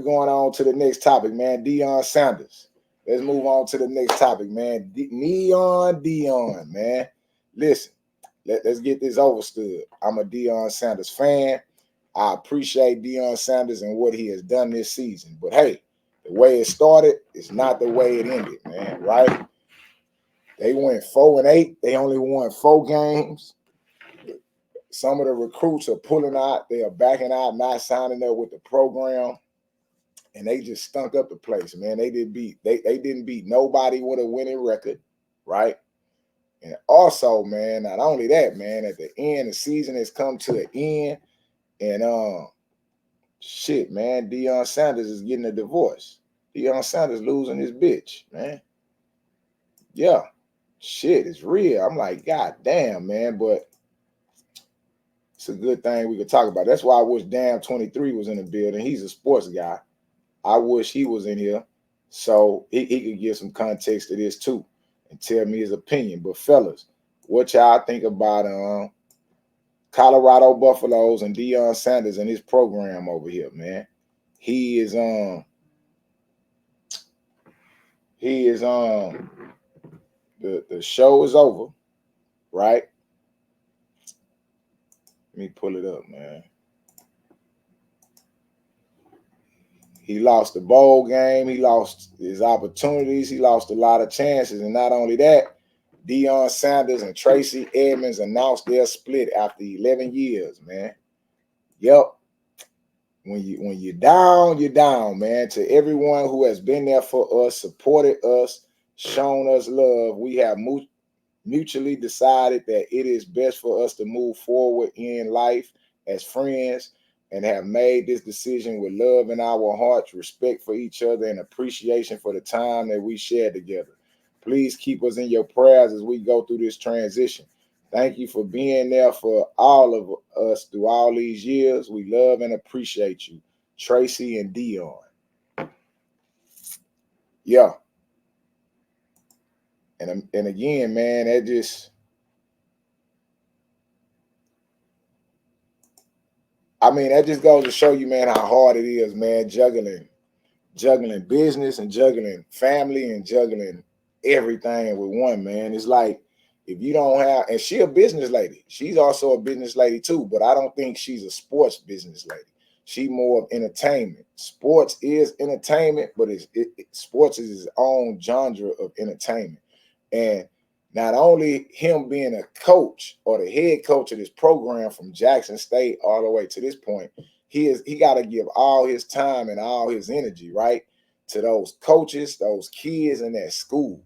going on to the next topic, man. Deion Sanders. Let's move on to the next topic, man. Deion, man. Listen, let's get this overstood. I'm a Deion Sanders fan. I appreciate Deion Sanders and what he has done this season. But hey, the way it started is not the way it ended, man, right? They went 4-8. They only won 4 games. Some of the recruits are pulling out. They are backing out, not signing up with the program. And they just stunk up the place, man. They didn't beat nobody with a winning record, right? And also, man, not only that, man, at the end, the season has come to an end. And shit, man, Deion Sanders is getting a divorce. Deion Sanders losing his bitch, man. Yeah. Shit, it's real. I'm like, God damn, man, but it's a good thing we could talk about. That's why I wish Damn 23 was in the building. He's a sports guy. I wish he was in here so he could give some context to this too and tell me his opinion. But fellas, what y'all think about Colorado Buffaloes and Deion Sanders and his program over here, man? He is the show is over, right? Let me pull it up, man. He lost the bowl game. He lost his opportunities. He lost a lot of chances. And not only that, Deion Sanders and Tracy Edmonds announced their split after 11 years, man. Yep. When you're down, you're down, man. To everyone who has been there for us, supported us, shown us love, we have mutually decided that it is best for us to move forward in life as friends and have made this decision with love in our hearts, respect for each other, and appreciation for the time that we shared together. Please keep us in your prayers as we go through this transition. Thank you for being there for all of us through all these years. We love and appreciate you. Tracy and Deion. Yeah. And again, man, that just, that just goes to show you, man, how hard it is, man, juggling business and juggling family and juggling everything with one, man. It's like, if you don't have, and she a business lady. She's also a business lady too, but I don't think she's a sports business lady. She more of entertainment. Sports is entertainment, but sports is his own genre of entertainment. And not only him being a coach or the head coach of this program from Jackson State all the way to this point, he got to give all his time and all his energy, right, to those coaches, those kids in that school.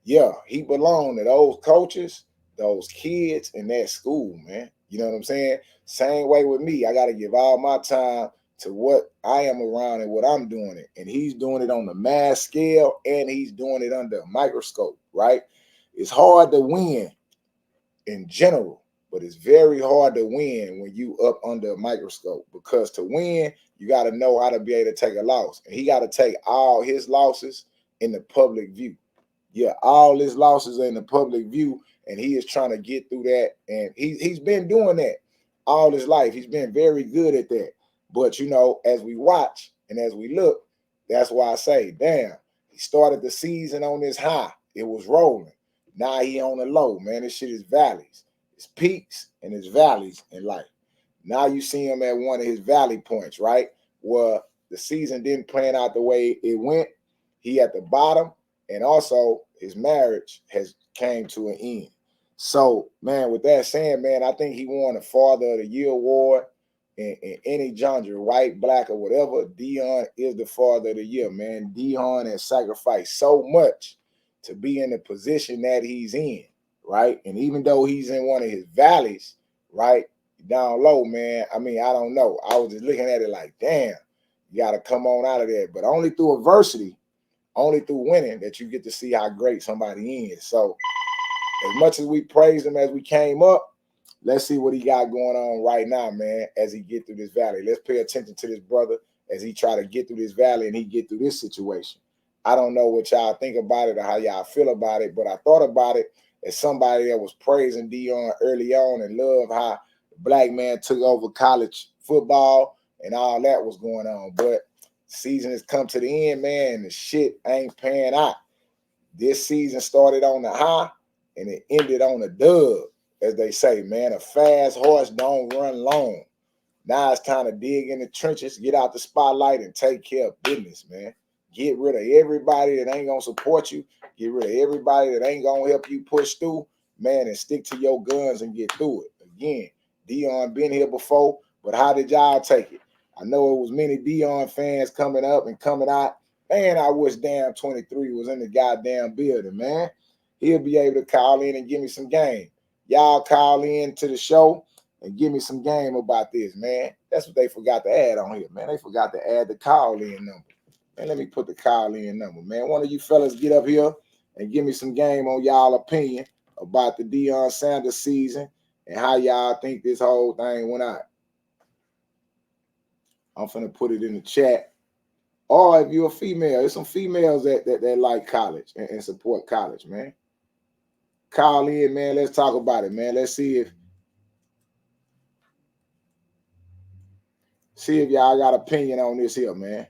Yeah, he belonged to those coaches, those kids in that school, man. You know what I'm saying? Same way with me. I got to give all my time to what I am around and what I'm doing it. And he's doing it on the mass scale and he's doing it under a microscope, right? It's hard to win in general, but it's very hard to win when you up under a microscope, because to win, you got to know how to be able to take a loss. And he got to take all his losses in the public view. Yeah, all his losses are in the public view, and he is trying to get through that. And he's been doing that all his life. He's been very good at that. But, you know, as we watch and as we look, that's why I say, damn, he started the season on this high. It was rolling. Now he on the low, man. This shit is valleys. It's peaks and it's valleys in life. Now you see him at one of his valley points, right? Where the season didn't plan out the way it went. He at the bottom. And also, his marriage has came to an end. So, man, with that saying, man, I think he won a Father of the Year award in any genre, white, black, or whatever. Deion is the Father of the Year, man. Deion has sacrificed so much to be in the position that he's in, right? And even though he's in one of his valleys, right, down low, man, I don't know. I was just looking at it like, damn, you got to come on out of there. But only through adversity, only through winning, that you get to see how great somebody is. So as much as we praised him as we came up, let's see what he got going on right now, man, as he get through this valley. Let's pay attention to this brother as he try to get through this valley and he get through this situation. I don't know what y'all think about it or how y'all feel about it, but I thought about it as somebody that was praising Deion early on and loved how the black man took over college football and all that was going on. But Season has come to the end, man, and the shit ain't paying out. This season started on the high and it ended on a dub, as they say, man. A fast horse don't run long. Now it's time to dig in the trenches, get out the spotlight, and take care of business, man. Get rid of everybody that ain't gonna support you. Get rid of everybody that ain't gonna help you push through, man, and stick to your guns and get through it. Again, Deion been here before, but how did y'all take it? I know it was many Deion fans coming up and coming out. Man, I wish damn 23 was in the goddamn building, man. He'll be able to call in and give me some game. Y'all call in to the show and give me some game about this, man. That's what they forgot to add on here, man. They forgot to add the call-in number. Man, let me put the call-in number, man. One of you fellas get up here and give me some game on y'all opinion about the Deion Sanders season and how y'all think this whole thing went out. I'm finna put it in the chat. Or if you're a female, there's some females that like college and support college, man. Call in, man. Let's talk about it, man. Let's see if y'all got opinion on this here, man.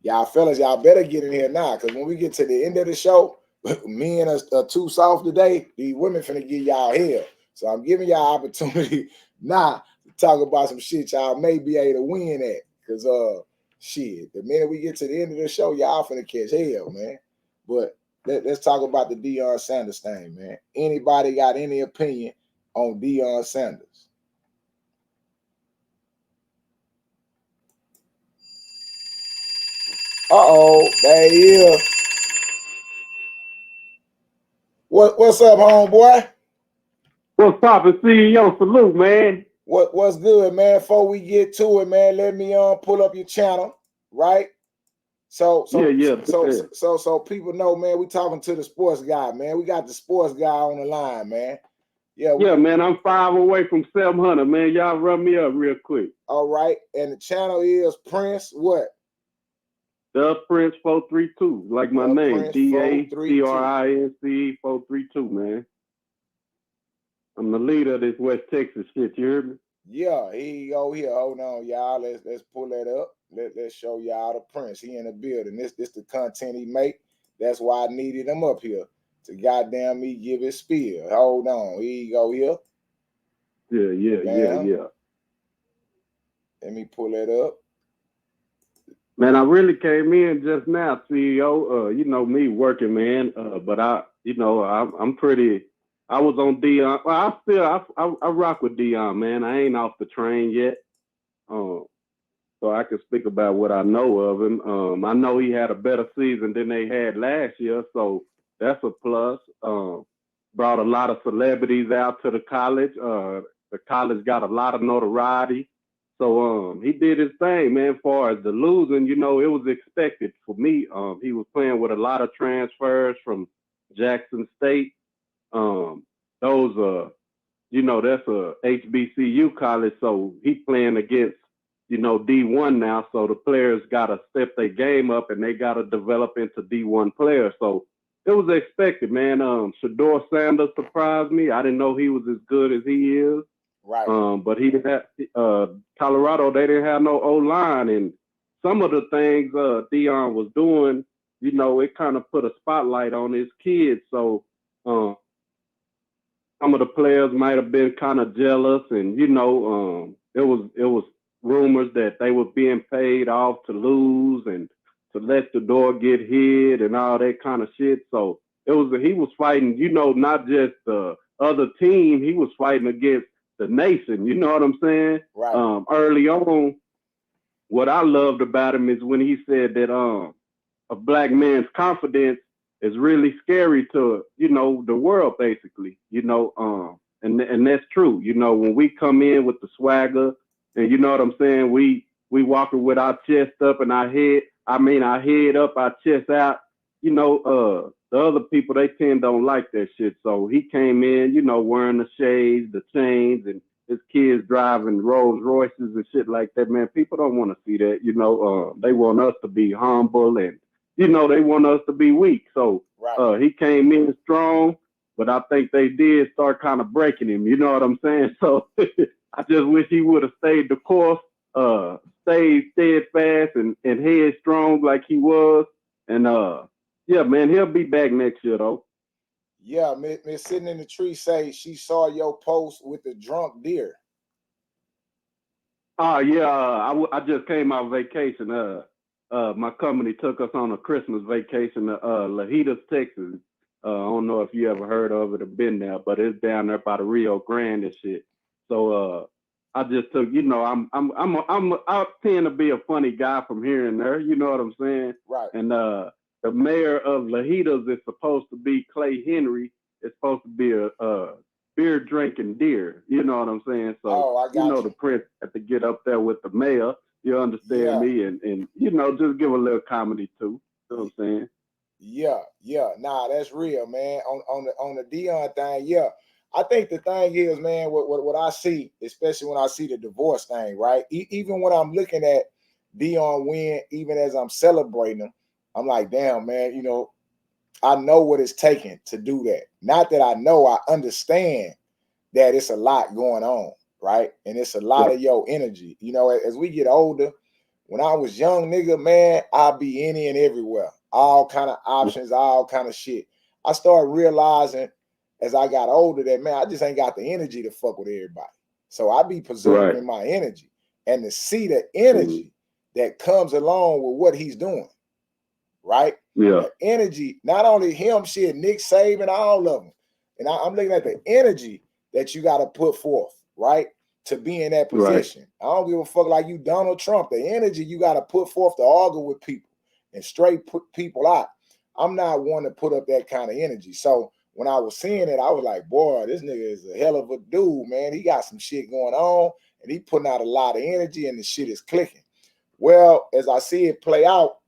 Y'all fellas, y'all better get in here now, because when we get to the end of the show, men are too soft today. These women finna give y'all hell. So I'm giving y'all opportunity now to talk about some shit y'all may be able to win at. Because shit, the minute we get to the end of the show, y'all finna catch hell, man. But let's talk about the Deion Sanders thing, man. Anybody got any opinion on Deion Sanders? There he is. What's up, homeboy? What's poppin', CEO? Salute, man. What's good, man? Before we get to it, man, let me pull up your channel, right? So people know, man, we talking to the sports guy, man. We got the sports guy on the line, man. Yeah, man, I'm 5 away from 700, man. Y'all run me up real quick. All right, and the channel is Prince what? The Prince 432, like my name, DACRINC 432, man. I'm the leader of this West Texas shit. You heard me? Yeah, he go here. Hold on, y'all. Let's pull that up. Let's show y'all the Prince. He in the building. This the content he make. That's why I needed him up here to goddamn me give his spiel. Hold on. He go here. Yeah. Let me pull that up. Man, I really came in just now, CEO. You know me working, man. But I'm pretty. I was on Deion. Well, I rock with Deion, man. I ain't off the train yet. So I can speak about what I know of him. I know he had a better season than they had last year, so that's a plus. Brought a lot of celebrities out to the college. The college got a lot of notoriety. So he did his thing, man. As far as the losing, you know, it was expected for me. He was playing with a lot of transfers from Jackson State. That's a HBCU college, so he playing against, D1 now. So the players got to step their game up and they got to develop into D1 players. So it was expected, man. Shedeur Sanders surprised me. I didn't know he was as good as he is. Right. But he didn't have Colorado. They didn't have no O-line, and some of the things Deion was doing, it kind of put a spotlight on his kids. So some of the players might have been kind of jealous, and it was rumors that they were being paid off to lose and to let the door get hit and all that kind of shit. So he was fighting, not just the other team. He was fighting against the nation. You know what I'm saying? Right. Early on, what I loved about him is when he said that a black man's confidence is really scary to, the world, basically, and that's true. When we come in with the swagger and you know what I'm saying, we walking with our chest up and our head up, our chest out, the other people, they don't like that shit. So he came in, wearing the shades, the chains, and his kids driving Rolls Royces and shit like that, man. People don't want to see that, they want us to be humble and, they want us to be weak. So he came in strong, but I think they did start kind of breaking him. You know what I'm saying? So I just wish he would have stayed the course, stayed steadfast and headstrong like he was. And yeah, man, he'll be back next year though. Yeah, Miss sitting in the tree say she saw your post with the drunk deer. Oh yeah, I just came out vacation. My company took us on a Christmas vacation to Lajitas, Texas. I don't know if you ever heard of it or been there, but it's down there by the Rio Grande and shit. So I just took, you know, I tend to be a funny guy from here and there. You know what I'm saying? Right. And the mayor of Lajitas is supposed to be Clay Henry. It's supposed to be a beer drinking deer. You know what I'm saying? So I got you. the prince had to get up there with the mayor. You understand me? And you know, just give a little comedy too. You know what I'm saying? Yeah. Nah, that's real, man. On the Deion thing, yeah. I think the thing is, man, what I see, especially when I see the divorce thing, right? Even when I'm looking at Deion win, even as I'm celebrating him, I'm like, damn, man, you know, I know what it's taking to do that. Not that I know, I understand that it's a lot going on, right? And it's a lot of your energy. You know, as we get older, when I was young, nigga, man, I'd be any and everywhere. All kind of options, all kind of shit. I started realizing as I got older that, man, I just ain't got the energy to fuck with everybody. So I be preserving my energy. And to see the energy that comes along with what he's doing, right? Yeah. The energy, not only him, shit, Nick Saban, all of them. And I'm looking at the energy that you got to put forth, right? To be in that position. Right. I don't give a fuck like you, Donald Trump. The energy you got to put forth to argue with people and straight put people out. I'm not one to put up that kind of energy. So when I was seeing it, I was like, boy, this nigga is a hell of a dude, man. He got some shit going on and he putting out a lot of energy and the shit is clicking. Well, as I see it play out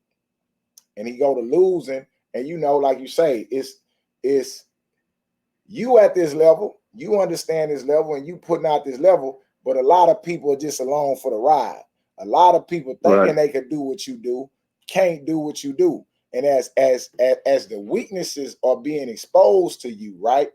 and he go to losing, and you know, like you say, it's you at this level, you understand this level, and you putting out this level, but a lot of people are just along for the ride. A lot of people thinking they could do what you do, can't do what you do. And as the weaknesses are being exposed to you, right?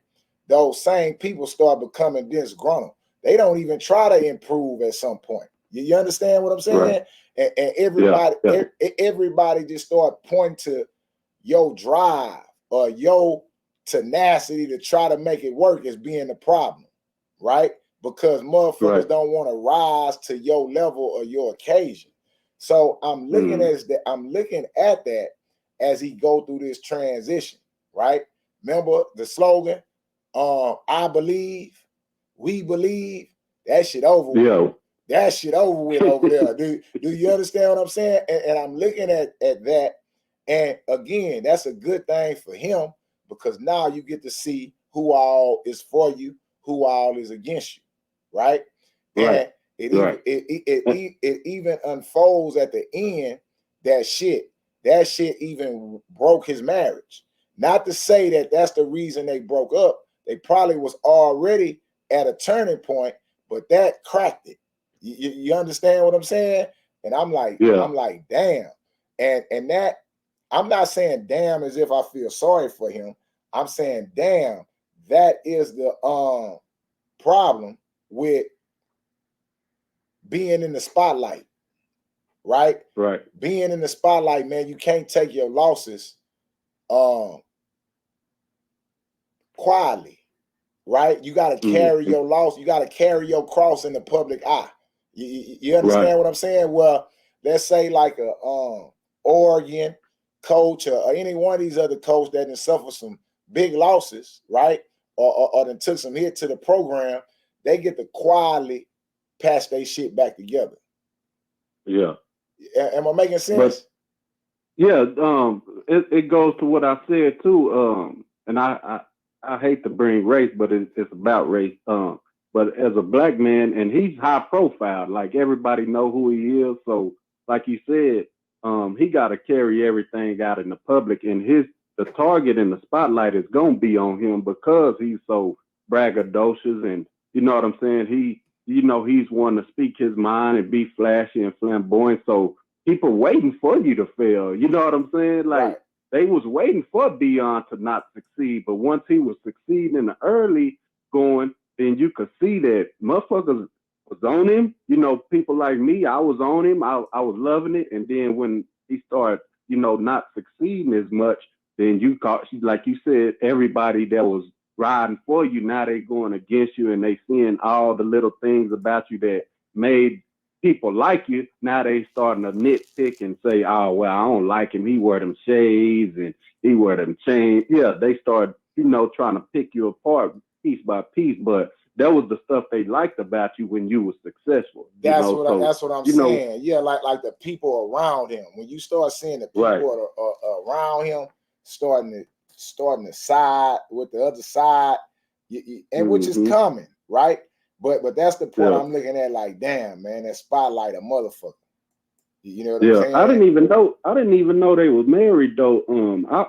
Those same people start becoming disgruntled. They don't even try to improve at some point. You understand what I'm saying? Right. And everybody just start pointing to your drive or your tenacity to try to make it work as being the problem, right? Because motherfuckers don't want to rise to your level or your occasion. So I'm looking at that as he go through this transition, right? Remember the slogan, I believe, we believe, that shit over with. That shit over with over there. Do you understand what I'm saying? And I'm looking at that. And again, that's a good thing for him because now you get to see who all is for you, who all is against you, right? And it even unfolds at the end that shit even broke his marriage. Not to say that that's the reason they broke up. They probably was already at a turning point, but that cracked it. You understand what I'm saying? And I'm like, damn. And that, I'm not saying damn as if I feel sorry for him. I'm saying damn, that is the problem with being in the spotlight, right? Right. Being in the spotlight, man, you can't take your losses quietly, right? You got to carry your loss. You got to carry your cross in the public eye. You understand what I'm saying? Well, let's say like a Oregon coach or any one of these other coaches that didn't suffer some big losses, right? Or then took some hit to the program, they get to quietly patch their shit back together. Yeah. Am I making sense? It goes to what I said too. And I hate to bring race, but it's about race. But as a black man, and he's high profile, like everybody know who he is. So, like you said, he got to carry everything out in the public, and the target and the spotlight is gonna be on him because he's so braggadocious, and you know what I'm saying. He's one to speak his mind and be flashy and flamboyant. So people waiting for you to fail. You know what I'm saying? Like they was waiting for Deion to not succeed, but once he was succeeding in the early going, then you could see that motherfuckers was on him. You know, people like me, I was on him. I was loving it. And then when he started, you know, not succeeding as much, then you caught, like you said, everybody that was riding for you, now they going against you and they seeing all the little things about you that made people like you. Now they starting to nitpick and say, oh, well, I don't like him. He wear them shades and he wear them chains. Yeah, they start, you know, trying to pick you apart piece by piece. But that was the stuff they liked about you when you were successful. You That's know, what so that's what I'm you know, saying. Yeah, like the people around him. When you start seeing the right. people around him starting to side with the other side, and which is Mm-hmm. coming, right? But that's the point Yeah. I'm looking at. Like, damn, man, that spotlight a motherfucker. You know what I'm Yeah, I saying? didn't even know. I didn't even know they was married though.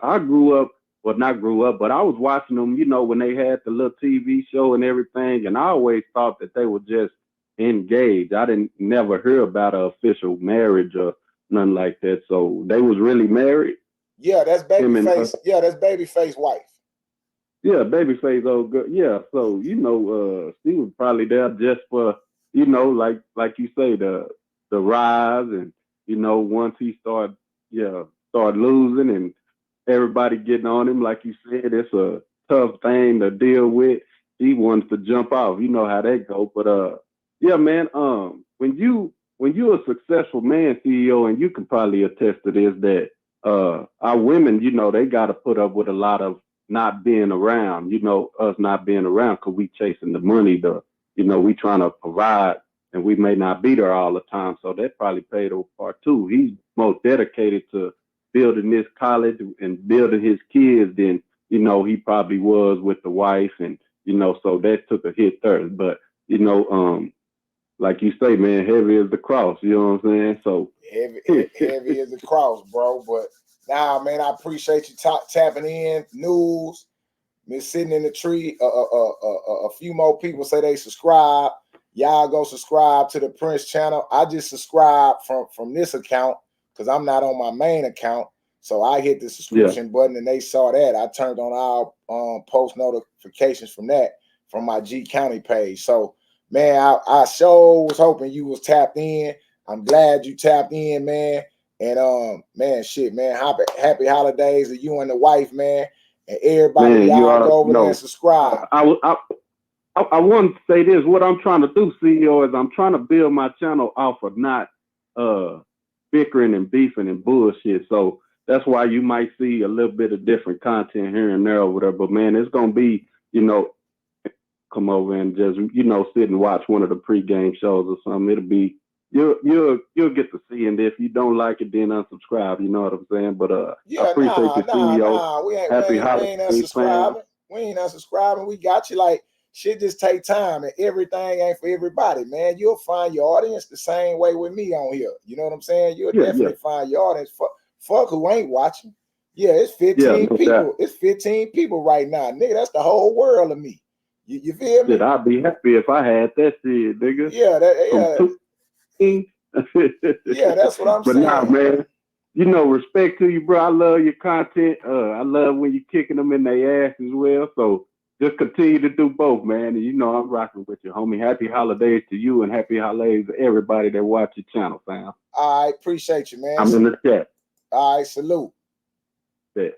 I grew up, well, not grew up, but I was watching them. You know, when they had the little TV show and everything, and I always thought that they were just engaged. I didn't never hear about an official marriage or nothing like that. So they was really married. Yeah, that's Him and babyface. Yeah, that's babyface wife. yeah, babyface old girl. Yeah, so you know, she was probably there just for you know, like you say, the rise, and you know, once he started, yeah, start losing, and everybody getting on him, like you said, it's a tough thing to deal with. He wants to jump off. You know how that go, but yeah, man. When you a successful man, CEO, and you can probably attest to this that our women, you know, they got to put up with a lot of not being around, you know, us not being around because we chasing the money, you know, we trying to provide and we may not be there all the time. So that probably played a part too. He's most dedicated to building this college and building his kids than, you know, he probably was with the wife. And, you know, so that took a hit there. But, you know, like you say, man, heavy is the cross, you know what I'm saying? So Heavy as a cross, bro. But nah, man, I appreciate you tapping in. News, me sitting in the tree. A few more people say they subscribe. Y'all go subscribe to the Prince channel. I just subscribed from this account because I'm not on my main account. So I hit the yeah, subscription button and they saw that. I turned on all post notifications from that from my G County page. So man, I sure was hoping you was tapped in. I'm glad you tapped in, man. And man, shit, man, happy holidays to you and the wife, man. And everybody, man, you y'all are, go over there and no, subscribe. I want to say this. What I'm trying to do, CEO, is I'm trying to build my channel off of not uh bickering and beefing and bullshit. So that's why you might see a little bit of different content here and there over there. But man, it's gonna be, you know, come over and just, you know, sit and watch one of the pregame shows or something. It'll be you'll get to see, and if you don't like it, then unsubscribe. You know what I'm saying? But I Yeah, appreciate you, CEO. We ain't Happy we ain't holidays, fam. unsubscribing. We ain't unsubscribing. We got you. Like shit just take time and everything ain't for everybody, man. You'll find your audience the same way with me on here. You know what I'm saying? You'll Yeah, yeah, definitely find your audience. Fuck who ain't watching. Yeah, it's yeah. 15 No doubt. people. It's 15 people right now. Nigga, that's the whole world of me. You feel Shit, me? I'd be happy if I had that shit, nigga. Yeah, From yeah, two. yeah, that's what I'm But nah, saying. man. You know, respect to you, bro. I love your content. I love when you're kicking them in their ass as well. So just continue to do both, man. And you know I'm rocking with you, homie. Happy holidays to you and happy holidays to everybody that watch your channel, fam. I appreciate you, man. I'm in the chat. All right, salute. Yeah.